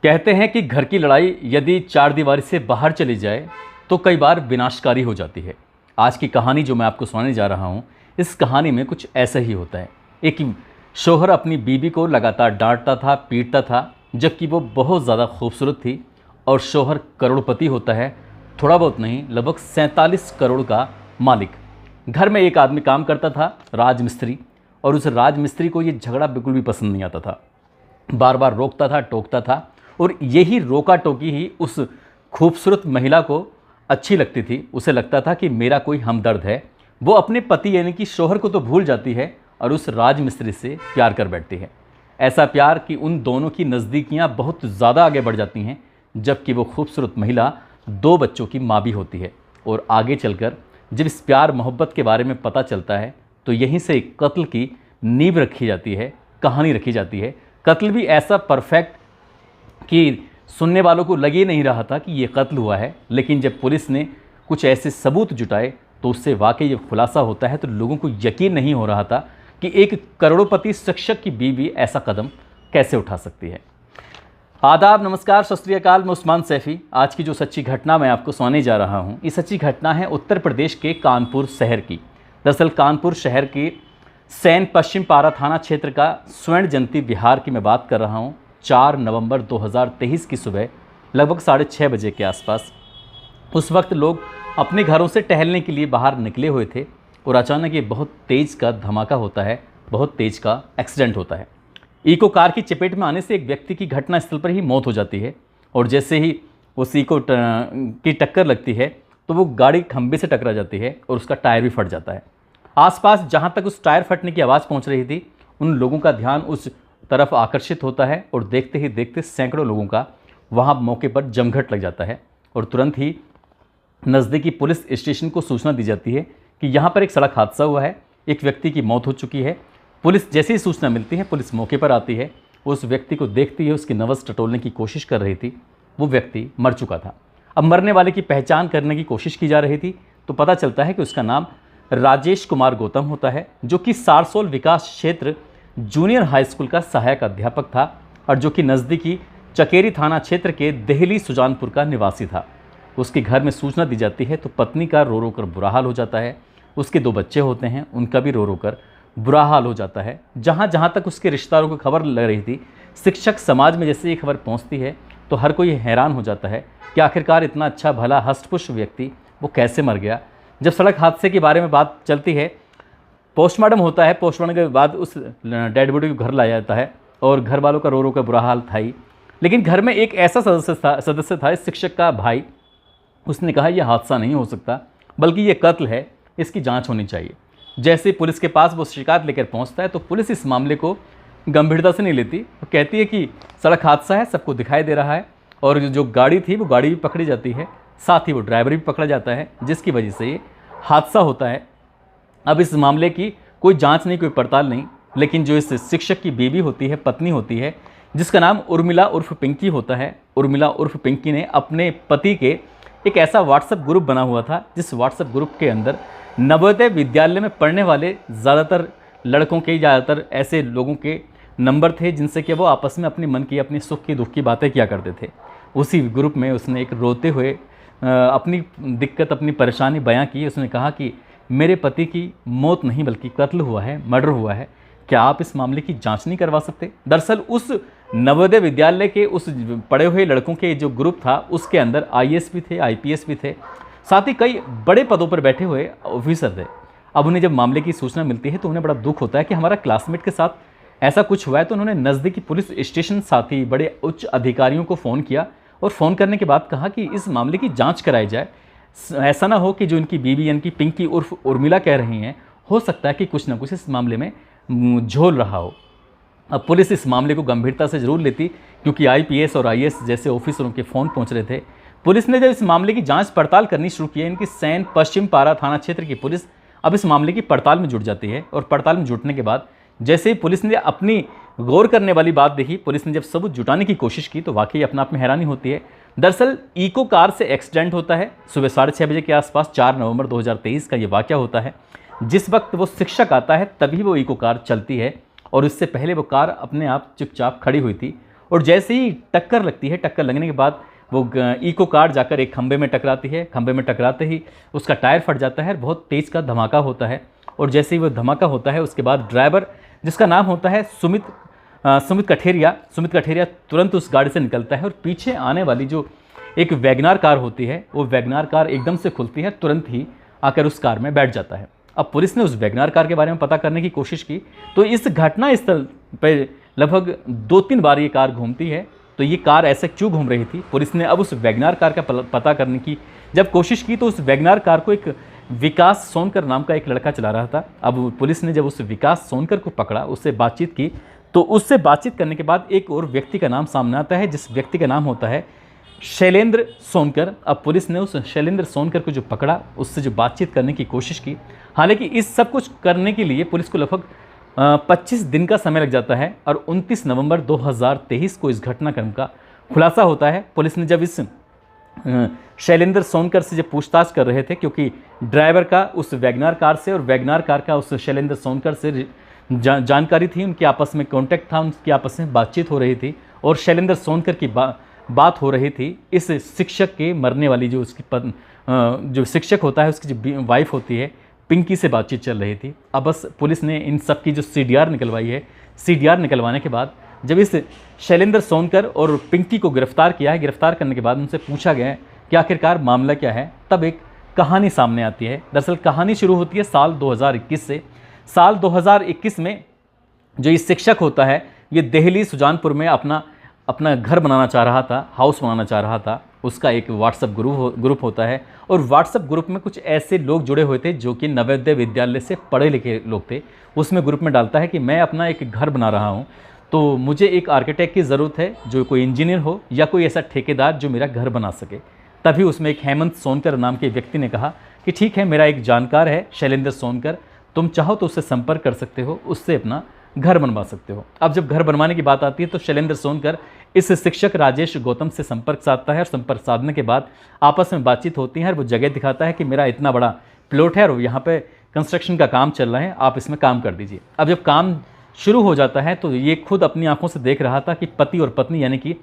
कहते हैं कि घर की लड़ाई यदि चार दीवारी से बाहर चली जाए तो कई बार विनाशकारी हो जाती है। आज की कहानी जो मैं आपको सुनाने जा रहा हूँ, इस कहानी में कुछ ऐसा ही होता है। एक शौहर अपनी बीवी को लगातार डांटता था, पीटता था, जबकि वो बहुत ज़्यादा खूबसूरत थी और शौहर करोड़पति होता है, थोड़ा बहुत नहीं, लगभग 47 करोड़ का मालिक। घर में एक आदमी काम करता था, राजमिस्त्री, और उस राजमिस्त्री को ये झगड़ा बिल्कुल भी पसंद नहीं आता था। बार बार रोकता था, टोकता था, और यही रोका टोकी ही उस खूबसूरत महिला को अच्छी लगती थी। उसे लगता था कि मेरा कोई हमदर्द है। वो अपने पति यानी कि शौहर को तो भूल जाती है और उस राजमिस्त्री से प्यार कर बैठती है। ऐसा प्यार कि उन दोनों की नज़दीकियाँ बहुत ज़्यादा आगे बढ़ जाती हैं, जबकि वो खूबसूरत महिला 2 बच्चों की माँ भी होती है। और आगे चलकर जब इस प्यार मोहब्बत के बारे में पता चलता है तो यहीं से एक कत्ल की नींव रखी जाती है, कहानी रखी जाती है। कत्ल भी ऐसा परफेक्ट कि सुनने वालों को लग ही नहीं रहा था कि ये कत्ल हुआ है, लेकिन जब पुलिस ने कुछ ऐसे सबूत जुटाए तो उससे वाकई जब खुलासा होता है तो लोगों को यकीन नहीं हो रहा था कि एक करोड़पति शिक्षक की बीवी ऐसा कदम कैसे उठा सकती है। आदाब, नमस्कार, सत श्री अकाल। मैं उस्मान सैफ़ी। आज की जो सच्ची घटना मैं आपको सुनाने जा रहा हूँ, ये सच्ची घटना है उत्तर प्रदेश के कानपुर शहर की। दरअसल कानपुर शहर के सैन पश्चिम पारा थाना क्षेत्र का स्वर्ण जयंती विहार की मैं बात कर रहा हूँ। 4 नवंबर 2023 की सुबह लगभग 6:30 बजे के आसपास उस वक्त लोग अपने घरों से टहलने के लिए बाहर निकले हुए थे और अचानक ये बहुत तेज़ का धमाका होता है, बहुत तेज़ का एक्सीडेंट होता है। इको कार की चपेट में आने से एक व्यक्ति की घटनास्थल पर ही मौत हो जाती है और जैसे ही उस इको की टक्कर लगती है तो वो गाड़ी खंबे से टकरा जाती है और उसका टायर भी फट जाता है। आसपास जहाँ तक उस टायर फटने की आवाज़ पहुँच रही थी, उन लोगों का ध्यान उस तरफ आकर्षित होता है और देखते ही देखते सैकड़ों लोगों का वहाँ मौके पर जमघट लग जाता है और तुरंत ही नज़दीकी पुलिस स्टेशन को सूचना दी जाती है कि यहाँ पर एक सड़क हादसा हुआ है, एक व्यक्ति की मौत हो चुकी है। पुलिस जैसे ही सूचना मिलती है, पुलिस मौके पर आती है। उस व्यक्ति को देखती है, उसकी नब्ज़ टटोलने की कोशिश कर रही थी। वो व्यक्ति मर चुका था। अब मरने वाले की पहचान करने की कोशिश की जा रही थी तो पता चलता है कि उसका नाम राजेश कुमार गौतम होता है, जो कि सारसोल विकास क्षेत्र जूनियर हाई स्कूल का सहायक अध्यापक था और जो कि नज़दीकी चकेरी थाना क्षेत्र के देहली सुजानपुर का निवासी था। उसके घर में सूचना दी जाती है तो पत्नी का रो रो कर बुरा हाल हो जाता है। उसके 2 बच्चे होते हैं, उनका भी रो रो कर बुरा हाल हो जाता है। जहाँ तक उसके रिश्तेदारों को खबर लग रही थी, शिक्षक समाज में जैसे ये खबर पहुँचती है तो हर कोई हैरान हो जाता है कि आखिरकार इतना अच्छा भला हष्टपुष्ट व्यक्ति वो कैसे मर गया। जब सड़क हादसे के बारे में बात चलती है, पोस्टमार्टम होता है। पोस्टमार्टम के बाद उस डेड बॉडी को घर लाया जाता है और घर वालों का रो रो का बुरा हाल था ही, लेकिन घर में एक ऐसा सदस्य था, इस शिक्षक का भाई। उसने कहा यह हादसा नहीं हो सकता, बल्कि ये कत्ल है, इसकी जांच होनी चाहिए। जैसे ही पुलिस के पास वो शिकायत लेकर पहुंचता है तो पुलिस इस मामले को गंभीरता से नहीं लेती। वो कहती है कि सड़क हादसा है, सबको दिखाई दे रहा है, और जो गाड़ी थी वो गाड़ी भी पकड़ी जाती है, साथ ही वो ड्राइवर भी पकड़ा जाता है, जिसकी वजह से ये हादसा होता है। अब इस मामले की कोई जांच नहीं, कोई पड़ताल नहीं, लेकिन जो इस शिक्षक की बीवी होती है, पत्नी होती है, जिसका नाम उर्मिला उर्फ पिंकी होता है, उर्मिला उर्फ पिंकी ने अपने पति के एक ऐसा व्हाट्सएप ग्रुप बना हुआ था, जिस व्हाट्सएप ग्रुप के अंदर नवोदय विद्यालय में पढ़ने वाले ज़्यादातर लड़कों के, ज़्यादातर ऐसे लोगों के नंबर थे जिनसे कि वो आपस में अपनी मन की, अपनी सुख की, दुख की बातें किया करते थे। उसी ग्रुप में उसने एक रोते हुए अपनी दिक्कत, अपनी परेशानी बयां की। उसने कहा कि मेरे पति की मौत नहीं बल्कि कत्ल हुआ है, मर्डर हुआ है, क्या आप इस मामले की जांच नहीं करवा सकते? दरअसल उस नवोदय विद्यालय के उस पढ़े हुए लड़कों के जो ग्रुप था उसके अंदर आईएएस भी थे, आईपीएस भी थे, साथ ही कई बड़े पदों पर बैठे हुए ऑफिसर थे। अब उन्हें जब मामले की सूचना मिलती है तो उन्हें बड़ा दुख होता है कि हमारा क्लासमेट के साथ ऐसा कुछ हुआ है। तो उन्होंने नज़दीकी पुलिस स्टेशन, साथ ही बड़े उच्च अधिकारियों को फ़ोन किया और फ़ोन करने के बाद कहा कि इस मामले की जाँच कराई जाए। ऐसा ना हो कि जो इनकी बीवी यानी कि पिंकी उर्फ उर्मिला कह रही हैं, हो सकता है कि कुछ ना कुछ इस मामले में झोल रहा हो। अब पुलिस इस मामले को गंभीरता से ज़रूर लेती, क्योंकि आईपीएस और आईएएस जैसे ऑफिसरों के फ़ोन पहुंच रहे थे। पुलिस ने जब इस मामले की जांच पड़ताल करनी शुरू की, इनकी सैन पश्चिम पारा थाना क्षेत्र की पुलिस अब इस मामले की पड़ताल में जुट जाती है। और पड़ताल में जुटने के बाद जैसे ही पुलिस ने अपनी गौर करने वाली बात देखी, पुलिस ने जब सबूत जुटाने की कोशिश की तो वाकई अपने आप में हैरानी होती है। दरअसल इको कार से एक्सीडेंट होता है सुबह 6:30 बजे के आसपास। 4 नवंबर 2023 का ये वाक़या होता है। जिस वक्त वो शिक्षक आता है तभी वो इको कार चलती है और उससे पहले वो कार अपने आप चुपचाप खड़ी हुई थी और जैसे ही टक्कर लगती है, टक्कर लगने के बाद वो इको कार जाकर एक खंबे में टकराती है। खंबे में टकराते ही उसका टायर फट जाता है, बहुत तेज़ का धमाका होता है। और जैसे ही वो धमाका होता है उसके बाद ड्राइवर, जिसका नाम होता है सुमित कठेरिया तुरंत उस गाड़ी से निकलता है और पीछे आने वाली जो एक वैगनार कार होती है, वो वैगनार कार एकदम से खुलती है, तुरंत ही आकर उस कार में बैठ जाता है। अब पुलिस ने उस वैगनार कार के बारे में पता करने की कोशिश की तो इस घटना स्थल पर लगभग 2-3 बार ये कार घूमती है। तो ये कार ऐसे क्यों घूम रही थी, पुलिस ने अब उस वैगनार कार का पता करने की जब कोशिश की तो उस वैगनार कार को एक विकास सोनकर नाम का एक लड़का चला रहा था। अब पुलिस ने जब उस विकास सोनकर को पकड़ा, उससे बातचीत की, तो उससे बातचीत करने के बाद एक और व्यक्ति का नाम सामने आता है, जिस व्यक्ति का नाम होता है शैलेंद्र सोनकर। अब पुलिस ने उस शैलेंद्र सोनकर को जो पकड़ा, उससे जो बातचीत करने की कोशिश की। हालांकि इस सब कुछ करने के लिए पुलिस को लगभग 25 दिन का समय लग जाता है और 29 नवंबर 2023 को इस घटनाक्रम का खुलासा होता है। पुलिस ने जब इस शैलेंद्र सोनकर से जब पूछताछ कर रहे थे, क्योंकि ड्राइवर का उस वैगनार कार से और वैगनार कार का उस शैलेंद्र सोनकर से जानकारी थी, उनके आपस में कांटेक्ट था, उनकी आपस में बातचीत हो रही थी और शैलेंद्र सोनकर की बात हो रही थी इस शिक्षक के मरने वाली जो उसकी जो शिक्षक होता है उसकी जो वाइफ होती है पिंकी से बातचीत चल रही थी। अब बस पुलिस ने इन सब की जो CDR निकलवाई है, CDR निकलवाने के बाद जब इस शैलेंद्र सोनकर और पिंकी को गिरफ्तार किया है, गिरफ्तार करने के बाद उनसे पूछा गया है कि आखिरकार मामला क्या है, तब एक कहानी सामने आती है। दरअसल कहानी शुरू होती है साल 2021 से। साल 2021 में जो ये शिक्षक होता है, ये दिल्ली सुजानपुर में अपना घर बनाना चाह रहा था, हाउस बनाना चाह रहा था। उसका एक व्हाट्सएप ग्रुप होता है और व्हाट्सएप ग्रुप में कुछ ऐसे लोग जुड़े हुए थे जो कि नवोदय विद्यालय से पढ़े लिखे लोग थे। उसमें ग्रुप में डालता है कि मैं अपना एक घर बना रहा हूँ, तो मुझे एक आर्किटेक्ट की ज़रूरत है, जो कोई इंजीनियर हो या कोई ऐसा ठेकेदार जो मेरा घर बना सके। तभी उसमें एक हेमंत सोनकर नाम के व्यक्ति ने कहा कि ठीक है, मेरा एक जानकार है शैलेंद्र सोनकर, तुम चाहो तो उससे संपर्क कर सकते हो, उससे अपना घर बनवा सकते हो। अब जब घर बनवाने की बात आती है तो शैलेंद्र सोनकर इस शिक्षक राजेश गौतम से संपर्क साधता है और संपर्क साधने के बाद आपस में बातचीत होती है और वो जगह दिखाता है कि मेरा इतना बड़ा प्लॉट है और यहाँ पे कंस्ट्रक्शन का काम चल रहा है, आप इसमें काम कर दीजिए। अब जब काम शुरू हो जाता है तो ये खुद अपनी आंखों से देख रहा था कि पति और पत्नी यानी कि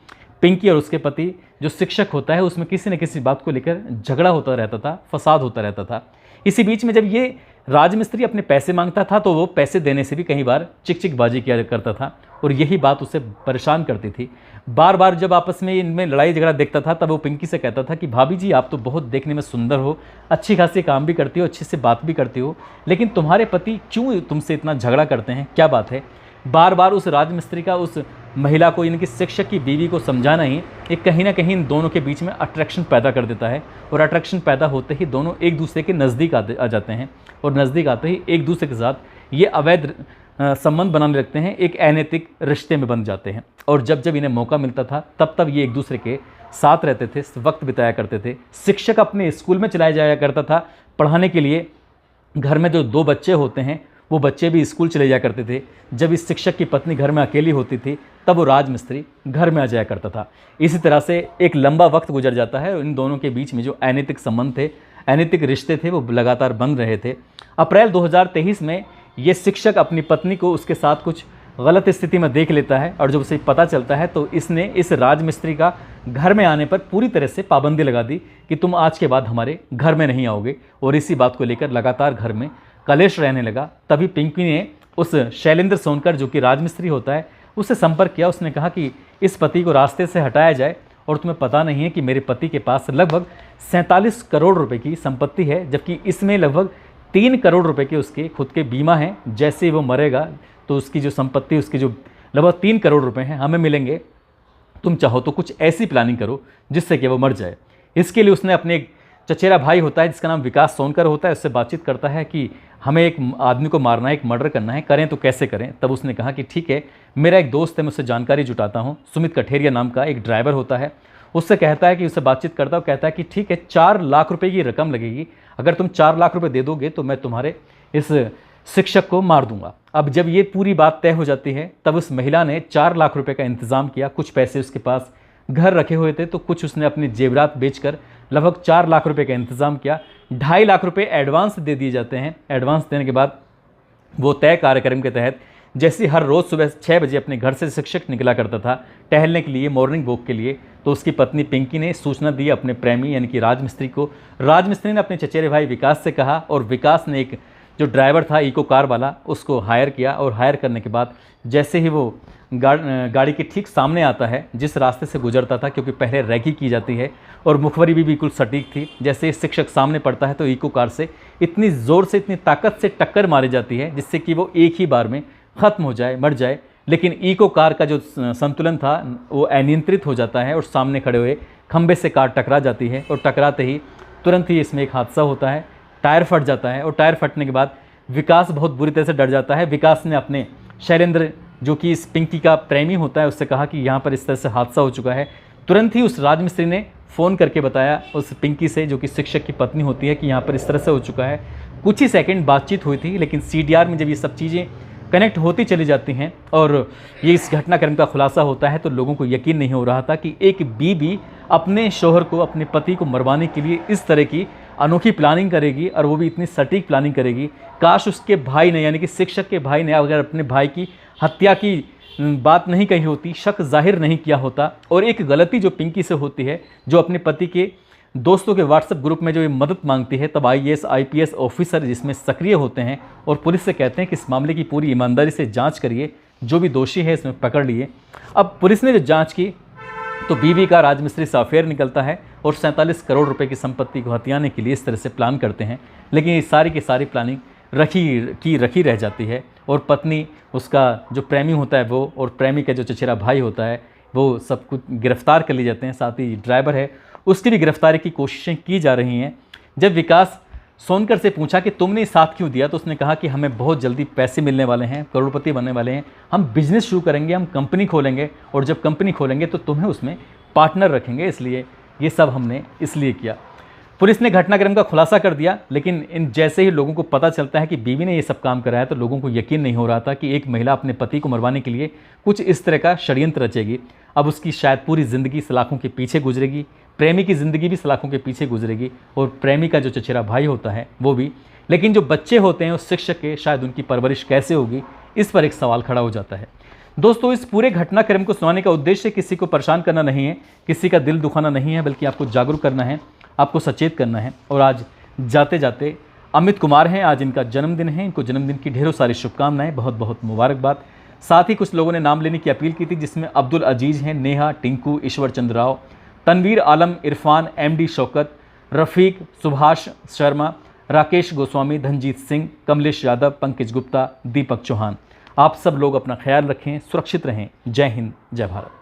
पिंकी और उसके पति जो शिक्षक होता है उसमें किसी न किसी बात को लेकर झगड़ा होता रहता था, फसाद होता रहता था। इसी बीच में जब ये राजमिस्त्री अपने पैसे मांगता था तो वो पैसे देने से भी कई बार चिकचिकबाजी किया करता था और यही बात उसे परेशान करती थी। बार बार जब आपस में इनमें लड़ाई झगड़ा देखता था तब वो पिंकी से कहता था कि भाभी जी आप तो बहुत देखने में सुंदर हो, अच्छी खासी काम भी करती हो, अच्छे से बात भी करती हो, लेकिन तुम्हारे पति क्यों तुमसे इतना झगड़ा करते हैं, क्या बात है। बार बार उस राजमिस्त्री का उस महिला को, इनकी शिक्षक की बीवी को समझाना ही एक कहीं ना कहीं इन दोनों के बीच में अट्रैक्शन पैदा कर देता है और अट्रैक्शन पैदा होते ही दोनों एक दूसरे के नज़दीक आ जाते हैं और नज़दीक आते ही एक दूसरे के साथ ये अवैध संबंध बनाने लगते हैं, एक अनैतिक रिश्ते में बन जाते हैं। और जब जब इन्हें मौका मिलता था तब तब ये एक दूसरे के साथ रहते थे, वक्त बिताया करते थे। शिक्षक अपने स्कूल में चलाया जाया करता था पढ़ाने के लिए, घर में जो 2 बच्चे होते हैं वो बच्चे भी स्कूल चले जाया करते थे। जब इस शिक्षक की पत्नी घर में अकेली होती थी तब वो राजमिस्त्री घर में आ जाया करता था। इसी तरह से एक लंबा वक्त गुजर जाता है और इन दोनों के बीच में जो अनैतिक संबंध थे, अनैतिक रिश्ते थे, वो लगातार बन रहे थे। अप्रैल 2023 में ये शिक्षक अपनी पत्नी को उसके साथ कुछ गलत स्थिति में देख लेता है और जब उसे पता चलता है तो इसने इस राजमिस्त्री का घर में आने पर पूरी तरह से पाबंदी लगा दी कि तुम आज के बाद हमारे घर में नहीं आओगे। और इसी बात को लेकर लगातार घर में कलेश रहने लगा। तभी पिंकी ने उस शैलेंद्र सोनकर जो कि राजमिस्त्री होता है उससे संपर्क किया। उसने कहा कि इस पति को रास्ते से हटाया जाए और तुम्हें पता नहीं है कि मेरे पति के पास लगभग 47 करोड़ रुपए की संपत्ति है, जबकि इसमें लगभग 3 करोड़ रुपए के उसके खुद के बीमा हैं। जैसे ही वो मरेगा तो उसकी जो संपत्ति, उसकी जो लगभग 3 करोड़ रुपए हैं हमें मिलेंगे। तुम चाहो तो कुछ ऐसी प्लानिंग करो जिससे कि वो मर जाए। इसके लिए उसने अपने एक चचेरा भाई होता है जिसका नाम विकास सोनकर होता है, उससे बातचीत करता है कि हमें एक आदमी को मारना है, एक मर्डर करना है, करें तो कैसे करें। तब उसने कहा कि ठीक है, मेरा एक दोस्त है, मैं उससे जानकारी जुटाता हूँ। सुमित कठेरिया नाम का एक ड्राइवर होता है, उससे कहता है कि उससे बातचीत करता है, कहता है कि ठीक है 4 लाख रुपए की रकम लगेगी, अगर तुम 4 लाख रुपए दे दोगे तो मैं तुम्हारे इस शिक्षक को मार दूंगा। अब जब ये पूरी बात तय हो जाती है तब उस महिला ने 4 लाख रुपए का इंतजाम किया। कुछ पैसे उसके पास घर रखे हुए थे तो कुछ उसने अपने जेवरात बेचकर लगभग 4 लाख रुपए का इंतजाम किया। 2.5 लाख रुपए एडवांस दे दिए जाते हैं। एडवांस देने के बाद वो तय कार्यक्रम के तहत जैसे हर रोज़ सुबह 6 बजे अपने घर से शिक्षक निकला करता था टहलने के लिए, मॉर्निंग वॉक के लिए, तो उसकी पत्नी पिंकी ने सूचना दी अपने प्रेमी यानी कि राजमिस्त्री को। राजमिस्त्री ने अपने चचेरे भाई विकास से कहा और विकास ने एक जो ड्राइवर था इको कार वाला उसको हायर किया, और हायर करने के बाद जैसे ही वो गाड़ी के ठीक सामने आता है, जिस रास्ते से गुजरता था, क्योंकि पहले रैकी की जाती है और मुखबरी भी बिल्कुल सटीक थी, जैसे ही शिक्षक सामने पड़ता है तो इको कार से इतनी ज़ोर से, इतनी ताकत से टक्कर मारी जाती है जिससे कि वो एक ही बार में ख़त्म हो जाए, मर जाए। लेकिन इको कार का जो संतुलन था वो अनियंत्रित हो जाता है और सामने खड़े हुए खंबे से कार टकरा जाती है, और टकराते ही तुरंत ही इसमें एक हादसा होता है, टायर फट जाता है। और टायर फटने के बाद विकास बहुत बुरी तरह से डर जाता है। विकास ने अपने शैलेंद्र जो कि इस पिंकी का प्रेमी होता है उससे कहा कि यहाँ पर इस तरह से हादसा हो चुका है। तुरंत ही उस राजमिस्त्री ने फ़ोन करके बताया उस पिंकी से जो कि शिक्षक की पत्नी होती है कि यहाँ पर इस तरह से हो चुका है। कुछ ही सेकंड बातचीत हुई थी, लेकिन CDR में जब ये सब चीज़ें कनेक्ट होती चली जाती हैं और ये इस घटनाक्रम का खुलासा होता है तो लोगों को यकीन नहीं हो रहा था कि एक बीवी अपने शौहर को, अपने पति को मरवाने के लिए इस तरह की अनोखी प्लानिंग करेगी, और वो भी इतनी सटीक प्लानिंग करेगी। काश उसके भाई ने यानी कि शिक्षक के भाई ने अगर अपने भाई की हत्या की बात नहीं कही होती, शक जाहिर नहीं किया होता, और एक गलती जो पिंकी से होती है, जो अपने पति के दोस्तों के व्हाट्सएप ग्रुप में जो ये मदद मांगती है, तब IAS IPS ऑफिसर जिसमें सक्रिय होते हैं और पुलिस से कहते हैं कि इस मामले की पूरी ईमानदारी से जांच करिए, जो भी दोषी है इसमें पकड़ लिए। अब पुलिस ने जो जांच की तो बीवी का राजमिस्त्री से अफेयर निकलता है और 47 करोड़ रुपए की संपत्ति को हथियाने के लिए इस तरह से प्लान करते हैं। लेकिन ये सारी की सारी प्लानिंग रखी रह जाती है, और पत्नी, उसका जो प्रेमी होता है वो, और प्रेमी का जो चचेरा भाई होता है वो सब कुछ गिरफ्तार कर लिए जाते हैं। साथ ही ड्राइवर है उसकी भी गिरफ्तारी की कोशिशें की जा रही हैं। जब विकास सोनकर से पूछा कि तुमने साथ क्यों दिया, तो उसने कहा कि हमें बहुत जल्दी पैसे मिलने वाले हैं, करोड़पति बनने वाले हैं, हम बिजनेस शुरू करेंगे, हम कंपनी खोलेंगे, और जब कंपनी खोलेंगे तो तुम्हें उसमें पार्टनर रखेंगे, इसलिए ये सब हमने इसलिए किया। पुलिस ने घटनाक्रम का खुलासा कर दिया, लेकिन इन जैसे ही लोगों को पता चलता है कि बीवी ने ये सब काम कराया तो लोगों को यकीन नहीं हो रहा था कि एक महिला अपने पति को मरवाने के लिए कुछ इस तरह का षड्यंत्र रचेगी। अब उसकी शायद पूरी ज़िंदगी सलाखों के पीछे गुजरेगी, प्रेमी की ज़िंदगी भी सलाखों के पीछे गुजरेगी, और प्रेमी का जो चचेरा भाई होता है वो भी। लेकिन जो बच्चे होते हैं उस शिक्षक के, शायद उनकी परवरिश कैसे होगी, इस पर एक सवाल खड़ा हो जाता है। दोस्तों, इस पूरे घटनाक्रम को सुनाने का उद्देश्य किसी को परेशान करना नहीं है, किसी का दिल दुखाना नहीं है, बल्कि आपको जागरूक करना है, आपको सचेत करना है। और आज जाते जाते अमित कुमार हैं, आज इनका जन्मदिन है, इनको जन्मदिन की ढेरों सारी शुभकामनाएं, बहुत बहुत मुबारकबाद। साथ ही कुछ लोगों ने नाम लेने की अपील की थी, जिसमें अब्दुल अजीज़ हैं, नेहा, टिंकू, ईश्वर चंद्र राव, तनवीर आलम, इरफान, MD शौकत, रफ़ीक, सुभाष शर्मा, राकेश गोस्वामी, धनजीत सिंह, कमलेश यादव, पंकज गुप्ता, दीपक चौहान। आप सब लोग अपना ख्याल रखें, सुरक्षित रहें। जय हिंद, जय भारत।